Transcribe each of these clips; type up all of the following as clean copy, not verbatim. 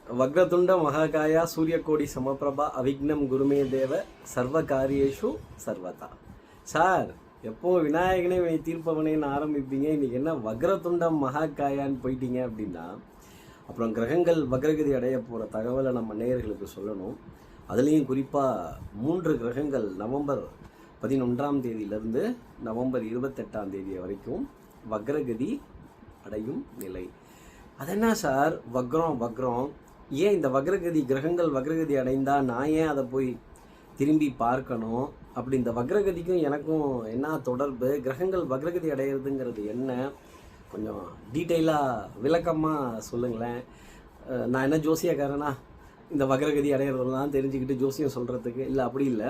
வக்ரதுண்ட மகாகாயா சூரியகோடி சமபிரபா அவிக்னம் குருமே தேவ சர்வ காரியேஷு சர்வதா. சார், எப்போவும் விநாயகனே வினை தீர்ப்பவனேன்னு ஆரம்பிப்பீங்க, இன்னைக்கு என்ன வக்ரதுண்டம் மகாகாயான்னு போயிட்டீங்க அப்படின்னா, அப்புறம் கிரகங்கள் வக்ரகதி அடைய போகிற தகவலை நம்ம நேயர்களுக்கு சொல்லணும். அதுலேயும் குறிப்பாக 3 கிரகங்கள் நவம்பர் 11ஆம் தேதியிலிருந்து நவம்பர் 28ஆம் தேதி வரைக்கும் வக்ரகதி அடையும் நிலை. அதென்ன சார் வக்ரம், ஏன் இந்த வக்ரகதி கிரகங்கள் வக்ரகதி அடைந்தால் நான் ஏன் அதை போய் திரும்பி பார்க்கணும்? அப்படி இந்த வக்ரகதிக்கும் எனக்கும் என்ன தொடர்பு? கிரகங்கள் வக்ரகதி அடையிறதுங்கிறது என்ன? கொஞ்சம் டீட்டெயிலாக விளக்கமாக சொல்லுங்களேன். நான் என்ன ஜோசியக்காரனா இந்த வக்ரகதி அடையிறதெல்லாம் தெரிஞ்சுக்கிட்டு ஜோசியம் சொல்கிறதுக்கு? இல்லை, அப்படி இல்லை.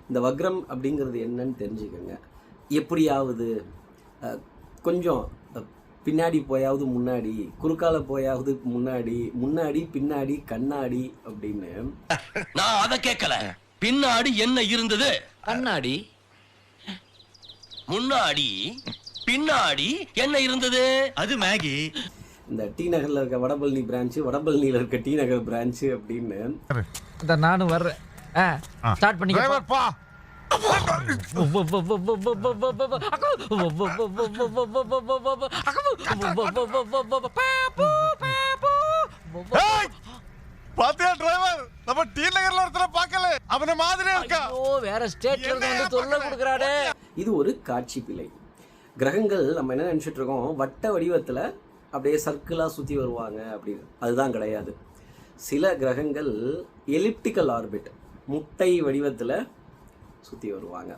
இந்த வக்ரம் அப்படிங்கிறது என்னன்னு தெரிஞ்சுக்கோங்க. எப்படியாவது கொஞ்சம் பின்னாடி போயாவது முன்னாடி, குறுக்கால போயாவது முன்னாடி பின்னாடி கண்ணாடி அப்படின்னு. நான் அதை கேட்கல. பின்னாடி என்ன இருந்தது? கண்ணாடி. முன்னாடி பின்னாடி என்ன இருந்தது? அது மேகி. இந்த டி நகர்ல இருக்க வடபழனி பிரான்ச்சு, வடபழனியில் இருக்க டி நகர் பிரான்ச்சு அப்படின்னு. நானும் வர்றேன். ஸ்டார்ட் பண்ணிக்கப்பா. பாத்தியா டிரைவர், நம்ம டி நகர்ல ஒருத்தர பார்க்கல, அவன மாதிரியே இருக்கா. வேற ஸ்டேட்ல இருந்து தொல்லை கொடுக்கறானே. இது ஒரு காட்சி பிழை. கிரகங்கள் நம்ம என்ன நினைச்சிட்டு இருக்கோம், வட்ட வடிவத்தில் அப்படியே சர்க்கிளாக சுற்றி வருவாங்க அப்படின்னு. அதுதான் கிடையாது. சில கிரகங்கள் எலிப்டிக்கல் ஆர்பிட், முட்டை வடிவத்தில் சுற்றி வருவாங்க.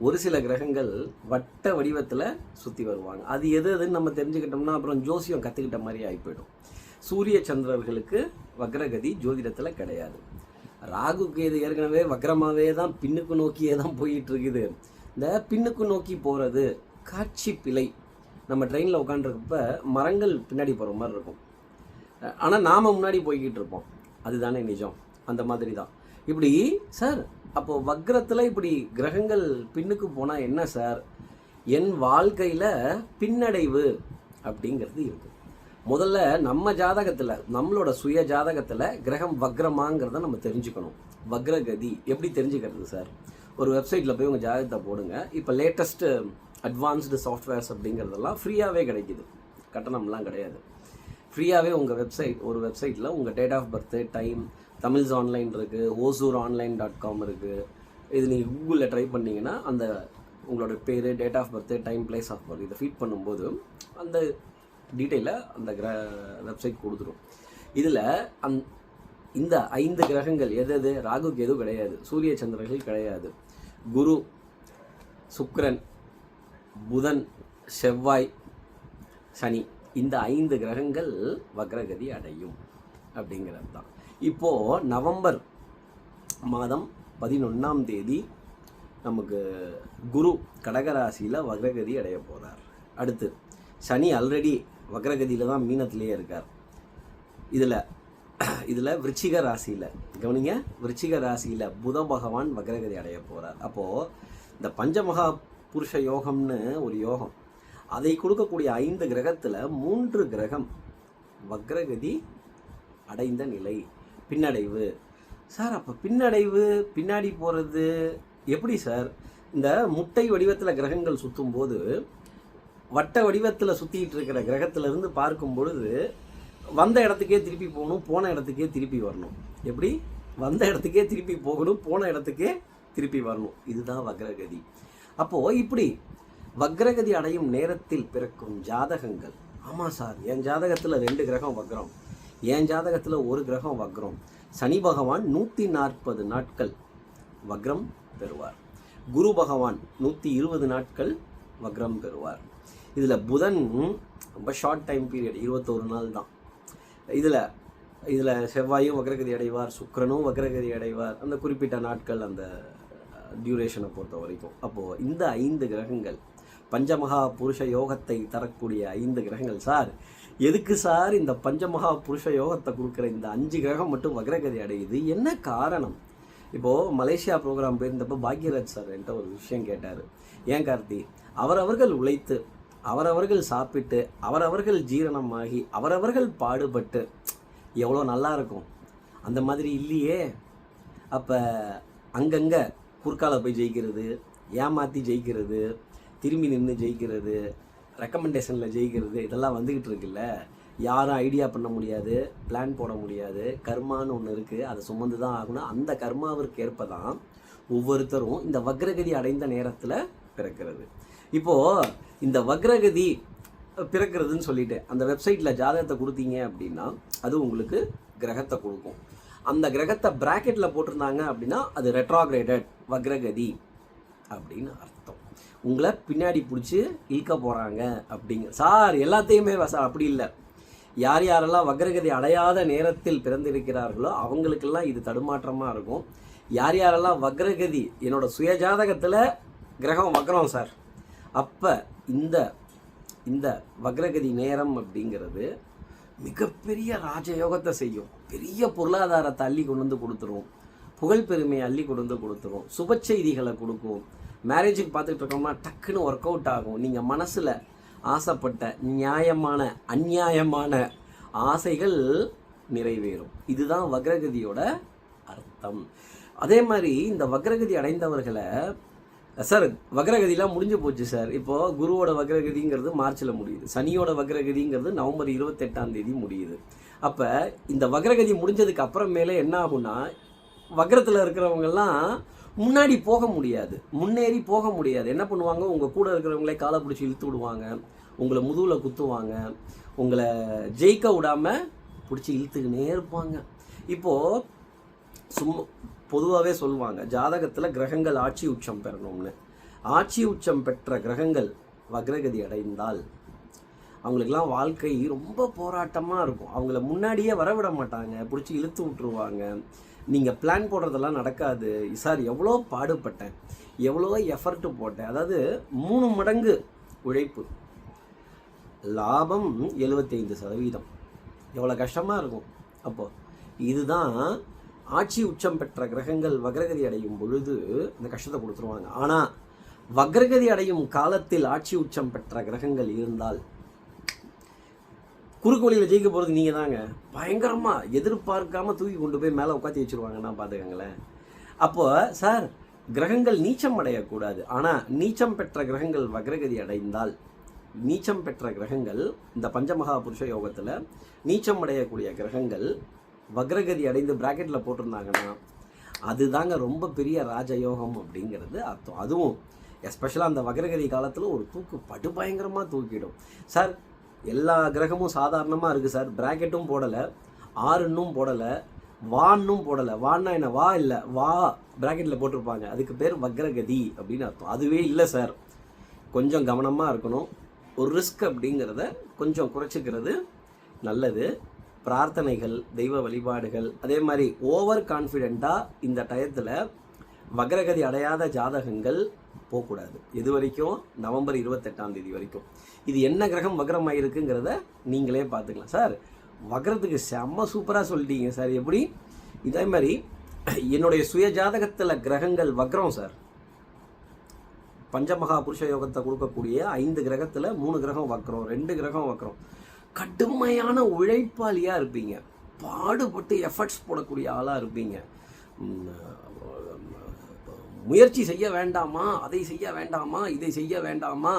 ஒரு சில கிரகங்கள் வட்ட வடிவத்தில் சுற்றி வருவாங்க. அது எதுன்னு நம்ம தெரிஞ்சுக்கிட்டோம்னா அப்புறம் ஜோசியம் கற்றுக்கிட்ட மாதிரி ஆகி போயிடும். சூரிய சந்திரர்களுக்கு வக்ரகதி ஜோதிடத்தில் கிடையாது. ராகுக்கு இது ஏற்கனவே வக்ரமாகவே தான் பின்னுக்கு நோக்கியே தான் போயிட்டு இருக்குது. இந்த பின்னுக்கு நோக்கி போகிறது காட்சி பிழை. நம்ம ட்ரெயினில் உட்காந்துருக்கப்ப மரங்கள் பின்னாடி போகிற மாதிரி இருக்கும், ஆனால் நாம் முன்னாடி போய்கிட்டு இருப்போம். அதுதானே நிஜம். அந்த மாதிரி தான். இப்படி சார், அப்போது வக்ரத்தில் இப்படி கிரகங்கள் பின்னுக்கு போனால் என்ன சார்? என் வாழ்க்கையில் பின்னடைவு அப்படிங்கிறது இருக்குது. முதல்ல நம்ம ஜாதகத்தில், நம்மளோட சுய ஜாதகத்தில் கிரகம் வக்ரமாங்கிறத நம்ம தெரிஞ்சுக்கணும். வக்ரகதி எப்படி தெரிஞ்சுக்கிறது சார்? ஒரு வெப்சைட்டில் போய் உங்கள் ஜாதகத்தை போடுங்க. இப்போ லேட்டஸ்ட்டு அட்வான்ஸ்டு சாஃப்ட்வேர்ஸ் அப்படிங்கிறதெல்லாம் ஃப்ரீயாகவே கிடைக்கிது, கட்டணம்லாம் கிடையாது. ஃப்ரீயாகவே உங்கள் ஒரு வெப்சைட்டில் உங்கள் date of birth, time, Tamils online இருக்குது, osuronline.com இருக்குது. இது நீங்கள் கூகுளில் ட்ரை பண்ணிங்கன்னா அந்த உங்களோட பேர், date of birth, time, place of birth இதை ஃபீட் பண்ணும்போது அந்த டீட்டெயிலை அந்த வெப்சைட் கொடுத்துரும். இதில் இந்த 5 கிரகங்கள் எது? ராகுக்கு எதுவும் கிடையாது, சூரிய சந்திரர்கள் கிடையாது, குரு, சுக்கிரன், புதன், செவ்வாய், சனி, இந்த 5 கிரகங்கள் வக்ரகதி அடையும் அப்படிங்கிறது தான். இப்போது நவம்பர் மாதம் 11ஆம் தேதி நமக்கு குரு கடகராசியில் வக்ரகதி அடைய போகிறார். அடுத்து சனி ஆல்ரெடி வக்ரகதியில் தான் மீனத்திலேயே இருக்கார். இதில் விருச்சிக ராசியில் கவனிங்க, விருச்சிக ராசியில் புத பகவான் வக்ரகதி அடைய போகிறார். அப்போது இந்த பஞ்சமகா புருஷ யோகம்னு ஒரு யோகம், அதை கொடுக்கக்கூடிய 5 கிரகத்தில் 3 கிரகம் வக்ரகதி அடைந்த நிலை, பின்னடைவு. சார், அப்போ பின்னடைவு, பின்னாடி போகிறது எப்படி சார்? இந்த முட்டை வடிவத்தில் கிரகங்கள் சுற்றும் போது வட்ட வடிவத்தில் சுற்றிட்டு இருக்கிற கிரகத்திலிருந்து பார்க்கும் பொழுது வந்த இடத்துக்கே திருப்பி போகணும், போன இடத்துக்கே திருப்பி வரணும். எப்படி? வந்த இடத்துக்கே திருப்பி போகணும், போன இடத்துக்கே திருப்பி வரணும். இதுதான் வக்ரகதி. அப்போது இப்படி வக்ரகதி அடையும் நேரத்தில் பிறக்கும் ஜாதகங்கள், ஆமாம் சார், என் ஜாதகத்தில் 2 கிரகம் வக்ரம், என் ஜாதகத்தில் 1 கிரகம் வக்ரம். சனி பகவான் 140 நாட்கள் வக்ரம் பெறுவார். குரு பகவான் 120 நாட்கள் வக்ரம் பெறுவார். இதில் புதன் ரொம்ப ஷார்ட் டைம் பீரியட், 21 நாள் தான். இதில் செவ்வாயும் வக்ரகதி அடைவார், சுக்கிரனும் வக்ரகதி அடைவார், அந்த குறிப்பிட்ட நாட்கள், அந்த டியூரேஷனை பொறுத்த வரைக்கும். அப்போது இந்த 5 கிரகங்கள், பஞ்சமகா புருஷ யோகத்தை தரக்கூடிய 5 கிரகங்கள். சார், எதுக்கு சார் இந்த பஞ்சமகா புருஷ யோகத்தை கொடுக்குற இந்த 5 கிரகம் மட்டும் வக்ரகதி அடையுது? என்ன காரணம்? இப்போது மலேசியா ப்ரோக்ராம் போயிருந்தப்போ பாக்யராஜ் சார் என்கிட்ட ஒரு விஷயம் கேட்டார். ஏன் கார்த்தி, அவரவர்கள் உழைத்து, அவரவர்கள் சாப்பிட்டு, அவரவர்கள் ஜீரணமாகி, அவரவர்கள் பாடுபட்டு எவ்வளோ நல்லா இருக்கும் அந்த மாதிரி இல்லையே. அப்போ அங்கங்கே குறுக்கால போய் ஜெயிக்கிறது, ஏமாற்றி ஜெயிக்கிறது, திரும்பி நின்று ஜெயிக்கிறது, ரெக்கமெண்டேஷனில் ஜெயிக்கிறது, இதெல்லாம் வந்துக்கிட்டு இருக்குல்ல. யாரும் ஐடியா பண்ண முடியாது, பிளான் போட முடியாது. கர்மான்னு ஒன்று இருக்குது, அதை சுமந்து தான் ஆகணும். அந்த கர்மாவிற்கு ஏற்ப தான் ஒவ்வொருத்தரும் இந்த வக்ரகதி அடைந்த நேரத்தில் பிறக்கிறது. இப்போது இந்த வக்ரகதி பிறக்கிறதுன்னு சொல்லிட்டு அந்த வெப்சைட்டில் ஜாதகத்தை கொடுத்தீங்க அப்படின்னா அது உங்களுக்கு கிரகத்தை கொடுக்கும். அந்த கிரகத்தை ப்ராக்கெட்டில் போட்டிருந்தாங்க அப்படின்னா அது ரெட்ராக்ரேடட் வக்ரகதி அப்படின்னு அர்த்தம். உங்களை பின்னாடி பிடிச்சி இழுக்க போகிறாங்க அப்படிங்க. சார் எல்லாத்தையுமே சார் அப்படி இல்லை. யார் யாரெல்லாம் வக்ரகதி அடையாத நேரத்தில் பிறந்திருக்கிறார்களோ அவங்களுக்கெல்லாம் இது தடுமாற்றமாக இருக்கும். யார் யாரெல்லாம் வக்ரகதி என்னோடய சுயஜாதகத்தில் கிரகம் வக்ரம் சார், அப்போ இந்த வக்ரகதி நேரம் அப்படிங்கிறது மிகப்பெரிய ராஜயோகத்தை செய்யும். பெரிய பொருளாதாரத்தை அள்ளி கொண்டு வந்து கொடுத்துரும், புகழ் பெருமையை அள்ளி கொண்டு வந்து கொடுத்துரும், சுப செய்திகளை கொடுக்கும். மேரேஜுக்கு பார்த்துட்டு இருக்கோம்னா டக்குன்னு ஒர்க் அவுட் ஆகும். நீங்கள் மனசில் ஆசைப்பட்ட நியாயமான அந்நியாயமான ஆசைகள் நிறைவேறும். இதுதான் வக்ரகதியோட அர்த்தம். அதே மாதிரி இந்த வக்ரகதி அடைந்தவர்களை, சார் வக்ரகதிலாம் முடிஞ்சு போச்சு சார், இப்போது குருவோட வக்ரகதிங்கிறது மார்ச்சில் முடியுது, சனியோட வக்ரகதிங்கிறது நவம்பர் 28 முடியுது. அப்போ இந்த வக்ரகதி முடிஞ்சதுக்கு அப்புறமேலே என்ன ஆகும்னா வக்ரத்தில் இருக்கிறவங்கெல்லாம் முன்னாடி போக முடியாது, முன்னேறி போக முடியாது. என்ன பண்ணுவாங்க, உங்கள் கூட இருக்கிறவங்களே காலை பிடிச்சி இழுத்து விடுவாங்க, உங்களை முதுகில் குத்துவாங்க, உங்களை ஜெயிக்க விடாமல் பிடிச்சி இழுத்துக்கினே இருப்பாங்க. இப்போது பொதுவாகவே சொல்லுவாங்க ஜாதகத்தில் கிரகங்கள் ஆட்சி உச்சம் பெறணும்னு. ஆட்சி உச்சம் பெற்ற கிரகங்கள் வக்ரகதி அடைந்தால் அவங்களுக்கெல்லாம் வாழ்க்கை ரொம்ப போராட்டமாக இருக்கும். அவங்கள முன்னாடியே வரவிட மாட்டாங்க, பிடிச்சி இழுத்து விட்டுருவாங்க. நீங்கள் பிளான் போடுறதெல்லாம் நடக்காது. சார் எவ்வளோ பாடுபட்டேன், எவ்வளோ எஃபர்ட்டு போட்டேன், அதாவது 3 மடங்கு உழைப்பு, லாபம் 75%. எவ்வளோ கஷ்டமாக இருக்கும். அப்போது இதுதான் ஆட்சி உச்சம் பெற்ற கிரகங்கள் வக்ரகதி அடையும் பொழுது இந்த கஷ்டத்தை கொடுத்துருவாங்க. ஆனால் வக்ரகதி அடையும் காலத்தில் ஆட்சி உச்சம் பெற்ற கிரகங்கள் இருந்தால் குறுக்கு வழியில் ஜெயிக்க போகிறது நீங்கள் தாங்க. பயங்கரமாக எதிர்பார்க்காமல் தூக்கி கொண்டு போய் மேலே உட்காந்து வச்சுருவாங்கன்னா பார்த்துக்கங்களேன். அப்போது சார் கிரகங்கள் நீச்சம் அடையக்கூடாது, ஆனால் நீச்சம் பெற்ற கிரகங்கள் வக்ரகதி அடைந்தால், நீச்சம் பெற்ற கிரகங்கள் இந்த பஞ்சமகா புருஷ யோகத்தில் நீச்சம் அடையக்கூடிய கிரகங்கள் வக்ரகதி அடைந்து பிராக்கெட்டில் போட்டிருந்தாங்கன்னா அதுதாங்க ரொம்ப பெரிய ராஜயோகம் அப்படிங்கிறது அர்த்தம். அதுவும் எஸ்பெஷலாக அந்த வக்ரகதி காலத்தில் ஒரு தூக்கு படுபயங்கரமாக தூக்கிடும். சார் எல்லா கிரகமும் சாதாரணமாக இருக்குது சார், பிராக்கெட்டும் போடலை, ஆறுன்னும் போடலை, வான்னும் போடலை. வான்னா என்ன, வா இல்லை, வா பிராக்கெட்டில் போட்டிருப்பாங்க, அதுக்கு பேர் வக்ரகதி அப்படின்னு அர்த்தம். அதுவே இல்லை சார், கொஞ்சம் கவனமாக இருக்கணும். ஒரு ரிஸ்க் அப்படிங்கிறத கொஞ்சம் குறைச்சிக்கிறது நல்லது. பிரார்த்தனைகள், தெய்வ வழிபாடுகள், அதே மாதிரி ஓவர் கான்ஃபிடெண்ட்டாக இந்த டயத்தில் வக்ரகதி அடையாத ஜாதகங்கள் போகக்கூடாது. இது வரைக்கும் நவம்பர் 28 வரைக்கும். இது என்ன கிரகம் வக்ரமாயிருக்குங்கிறத நீங்களே பார்த்துக்கலாம். சார் வக்ரத்துக்கு செம்ம சூப்பராக சொல்லிட்டீங்க சார், எப்படி? இதே மாதிரி என்னுடைய சுய ஜாதகத்தில் கிரகங்கள் வக்ரம் சார். பஞ்சமகா புருஷ யோகத்தை கொடுக்கக்கூடிய 5 கிரகத்தில் 3 கிரகம் வக்ரம், 2 கிரகம் வக்ரம். கடுமையான உழைப்பாளியாக இருப்பீங்க, பாடுபட்டு எஃபர்ட்ஸ் போடக்கூடிய ஆளாக இருப்பீங்க. முயற்சி செய்ய வேண்டாமா, அதை செய்ய வேண்டாமா, இதை செய்ய வேண்டாமா,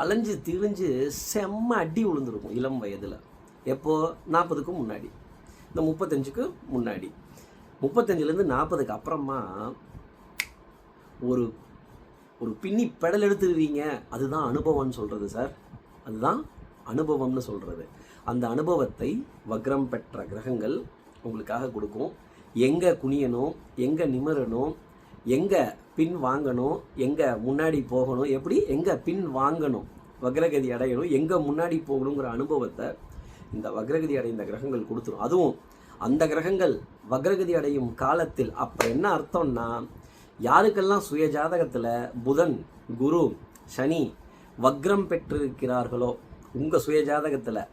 அலைஞ்சு திரிஞ்சு செம்ம அடி விழுந்துருக்கும் இளம் வயதில். எப்போது? 40க்கு முன்னாடி, இந்த 35க்கு முன்னாடி. 35லேருந்து 40க்கு அப்புறமா ஒரு ஒரு பின்னி பெடல் எடுத்துருவீங்க. அதுதான் அனுபவம்னு சொல்கிறது சார், அதுதான் அனுபவம்னு சொல்கிறது. அந்த அனுபவத்தை வக்ரம் பெற்ற கிரகங்கள் உங்களுக்காக கொடுக்கும். எங்கே குனியணும், எங்கே நிமிரணும், எங்கே பின் வாங்கணும், எங்கே முன்னாடி போகணும், எப்படி எங்கே பின் வாங்கணும், வக்ரகதி அடையணும், எங்கே முன்னாடி போகணுங்கிற அனுபவத்தை இந்த வக்ரகதி அடைந்த கிரகங்கள் கொடுத்துரும். அதுவும் அந்த கிரகங்கள் வக்ரகதி அடையும் காலத்தில். அப்போ என்ன அர்த்தம்னா, யாருக்கெல்லாம் சுய ஜாதகத்தில் புதன், குரு, சனி வக்ரம் பெற்றிருக்கிறார்களோ உங்கள் சுய ஜாதகத்தில்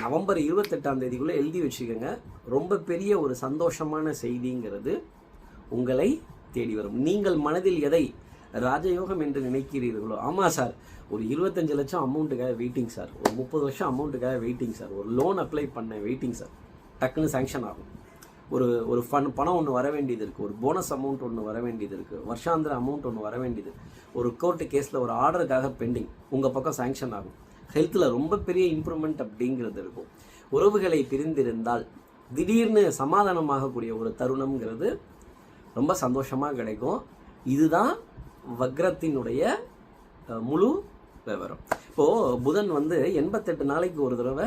நவம்பர் 28 எழுதி வச்சுக்கோங்க. ரொம்ப பெரிய ஒரு சந்தோஷமான செய்திங்கிறது உங்களை தேடி வரும். நீங்கள் மனதில் எதை ராஜயோகம் என்று நினைக்கிறீர்களோ, ஆமாம் சார் ஒரு 25 லட்சம் அமௌண்ட்டுக்காக வெயிட்டிங் சார், ஒரு 30 வருஷம் அமௌண்ட்டுக்காக வெயிட்டிங் சார், ஒரு லோன் அப்ளை பண்ண வெயிட்டிங் சார், டக்குன்னு சேங்ஷன் ஆகும். ஒரு பணம் ஒன்று வர வேண்டியது இருக்குது, ஒரு போனஸ் அமௌண்ட் ஒன்று வர வேண்டியது இருக்குது, வருஷாந்திர அமௌண்ட் ஒன்று வர வேண்டியது, ஒரு கோர்ட்டு கேஸில் ஒரு ஆர்டருக்காக பெண்டிங், உங்கள் பக்கம் சாங்ஷன் ஆகும். ஹெல்த்தில் ரொம்ப பெரிய இம்ப்ரூவ்மெண்ட் அப்படிங்கிறது இருக்கும். உறவுகளை பிரிந்திருந்தால் திடீர்னு சமாதானமாகக்கூடிய ஒரு தருணம்ங்கிறது ரொம்ப சந்தோஷமாக கிடைக்கும். இதுதான் வக்ரத்தினுடைய முழு விவரம். இப்போது புதன் வந்து 88 நாளைக்கு ஒரு தடவை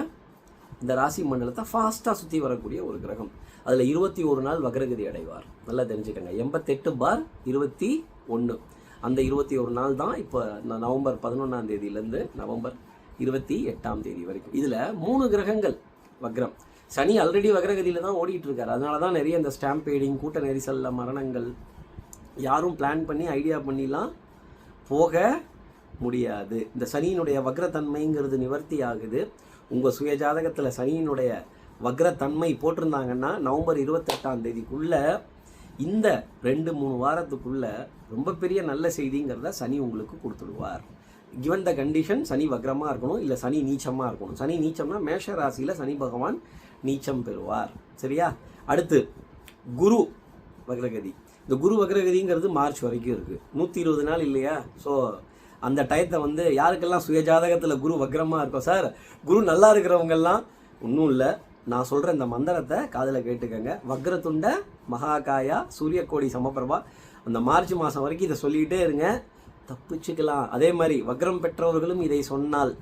இந்த ராசி மண்டலத்தை ஃபாஸ்ட்டாக சுற்றி வரக்கூடிய ஒரு கிரகம். அதில் 21 நாள் வக்ரகதி அடைவார். நல்லா தெரிஞ்சுக்கங்க. 88/21 அந்த 21 நாள் தான் இப்போ நவம்பர் 11ஆம் தேதியிலேருந்து நவம்பர் 28ஆம் தேதி வரைக்கும். இதில் 3 கிரகங்கள் வக்ரம். சனி ஆல்ரெடி வக்ரகதியில் தான் ஓடிட்டு இருக்காரு. அதனால தான் நிறைய இந்த ஸ்டாம்பேடிங், கூட்ட நெரிசலில் மரணங்கள், யாரும் பிளான் பண்ணி ஐடியா பண்ணிலாம் போக முடியாது. இந்த சனியினுடைய வக்ரத்தன்மைங்கிறது நிவர்த்தி ஆகுது. உங்கள் சுய ஜாதகத்தில் சனியினுடைய வக்ரத்தன்மை போட்டிருந்தாங்கன்னா நவம்பர் 28ஆம் தேதிக்குள்ளே இந்த 2-3 வாரத்துக்குள்ளே ரொம்ப பெரிய நல்ல செய்திங்கிறத சனி உங்களுக்கு கொடுத்துடுவார். கிவன் த கண்டிஷன் சனி வக்ரமாக இருக்கணும், இல்லை சனி நீச்சமாக இருக்கணும். சனி நீச்சம்னா மேஷ ராசியில் சனி பகவான் நீச்சம் பெறுவார். சரியா? அடுத்து குரு வக்ரகதி. இந்த குரு வக்ரகதிங்கிறது மார்ச் வரைக்கும் இருக்குது, 120 நாள் இல்லையா? ஸோ அந்த டயத்தை வந்து யாருக்கெல்லாம் சுய ஜாதகத்தில் குரு வக்ரமாக இருக்கும், சார் குரு நல்லா இருக்கிறவங்கெல்லாம் ஒன்றும் இல்லை, நான் சொல்கிற இந்த மந்திரத்தை காதில் கேட்டுக்கங்க. வக்ரதுண்ட மகாகாயா சூரியகோடி சமபிரபா. அந்த மார்ச் மாதம் வரைக்கும் இதை சொல்லிக்கிட்டே இருங்க, தப்பிச்சுக்கலாம். அதே மாதிரி வக்ரம் பெற்றவர்களும் இதை சொன்னால்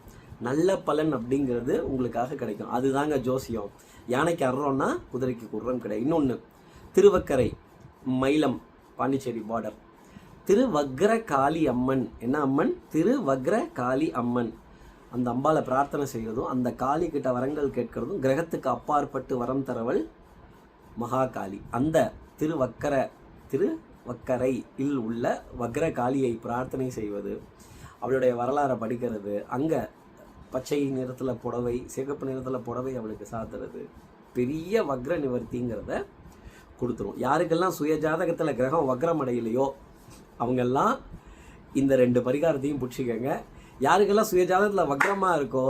நல்ல பலன் அப்படிங்கிறது உங்களுக்காக கிடைக்கும். அதுதாங்க ஜோசியம். யானைக்கு அறோன்னா குதிரைக்கு குர்ரம் கிடையாது. இன்னொன்று, திருவக்கரை மயிலம் பாண்டிச்சேரி பார்டர் திருவக்ர காளி அம்மன். என்ன அம்மன்? திருவக்ர காளி அம்மன். அந்த அம்பாவை பிரார்த்தனை செய்கிறதும் அந்த காளி கிட்ட வரங்கள் கேட்கறதும் கிரகத்துக்கு அப்பாற்பட்டு வரம் தரவள் மகாகாளி. அந்த திருவக்கரையில் உள்ள வக்ர காளியை பிரார்த்தனை செய்வது, அவளுடைய வரலாறை படிக்கிறது, அங்கே பச்சை நிறத்தில் புடவை, சிகப்பு நிறத்தில் புடவை அவளுக்கு சாத்துறது பெரிய வக்ர நிவர்த்திங்கிறத கொடுத்துரும். யாருக்கெல்லாம் சுய ஜாதகத்தில் கிரகம் வக்ரம் அடையிலையோ அவங்கெல்லாம் இந்த 2 பரிகாரத்தையும் பிடிச்சிக்கங்க. யாருக்கெல்லாம் சுய ஜாதகத்தில் வக்ரமாக இருக்கோ,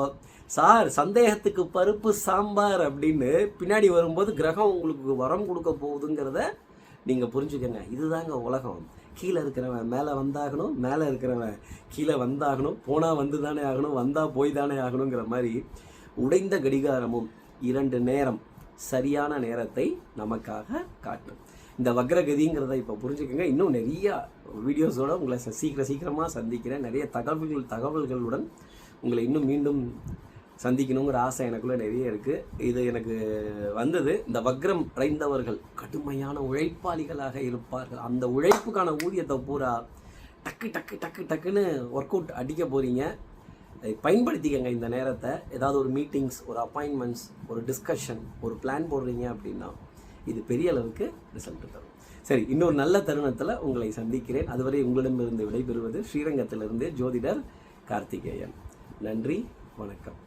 சார் சந்தேகத்துக்கு பருப்பு சாம்பார் அப்படின்னு பின்னாடி வரும்போது கிரகம் உங்களுக்கு வரம் கொடுக்க போகுதுங்கிறத நீங்கள் புரிஞ்சுக்கங்க. இதுதாங்க உலகம். கீழே இருக்கிறவன் மேலே வந்தாகணும், மேலே இருக்கிறவன் கீழே வந்தாகணும், போனால் வந்து தானே ஆகணும், வந்தால் போய் தானே ஆகணுங்கிற மாதிரி உடைந்த கடிகாரமும் 2 நேரம் சரியான நேரத்தை நமக்காக காட்டும். இந்த வக்ரகதிங்கிறத இப்போ புரிஞ்சுக்கங்க. இன்னும் நிறையா வீடியோஸோடு உங்களை சீக்கிரமாக சந்திக்கிறேன். நிறைய தகவல்களுடன் உங்களை இன்னும் மீண்டும் சந்திக்கணுங்கிற ஆசை எனக்குள்ளே நிறைய இருக்குது. இது எனக்கு வந்தது, இந்த வக்ரம் அடைந்தவர்கள் கடுமையான உழைப்பாளிகளாக இருப்பார்கள். அந்த உழைப்புக்கான ஊதியத்தை பூரா டக்கு டக்கு டக்கு டக்குன்னு ஒர்க் அவுட் அடிக்க போகிறீங்க. பயன்படுத்திக்கங்க இந்த நேரத்தை. ஏதாவது ஒரு மீட்டிங்ஸ், ஒரு அப்பாயின்மெண்ட்ஸ், ஒரு டிஸ்கஷன், ஒரு பிளான் போடுறீங்க அப்படின்னா இது பெரிய அளவுக்கு ரிசல்ட் தரும். சரி, இன்னொரு நல்ல தருணத்தில் உங்களை சந்திக்கிறேன். அதுவரை உங்களிடமிருந்து விடைபெறுவது ஸ்ரீரங்கத்திலிருந்து ஜோதிடர் கார்த்திகேயன். நன்றி, வணக்கம்.